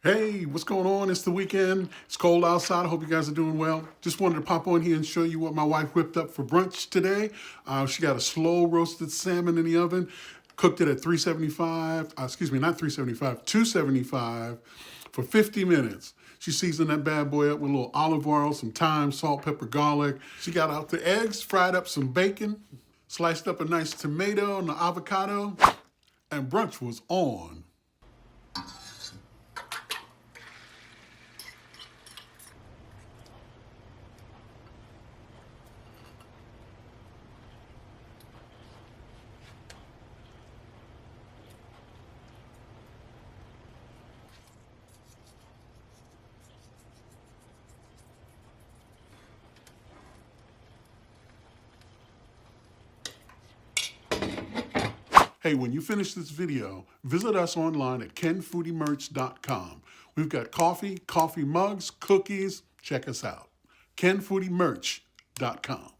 Hey, what's going on? It's the weekend. It's cold outside. I hope you guys are doing well. Just wanted to pop on here and show you what my wife whipped up for brunch today. She got a slow roasted salmon in the oven, cooked it at 375, not 375, 275 for 50 minutes. She seasoned that bad boy up with a little olive oil, some thyme, salt, pepper, garlic. She got out the eggs, fried up some bacon, sliced up a nice tomato and the avocado, and brunch was on. Hey, when you finish this video, visit us online at KenFoodieMerch.com. We've got coffee mugs, cookies. Check us out. KenFoodieMerch.com.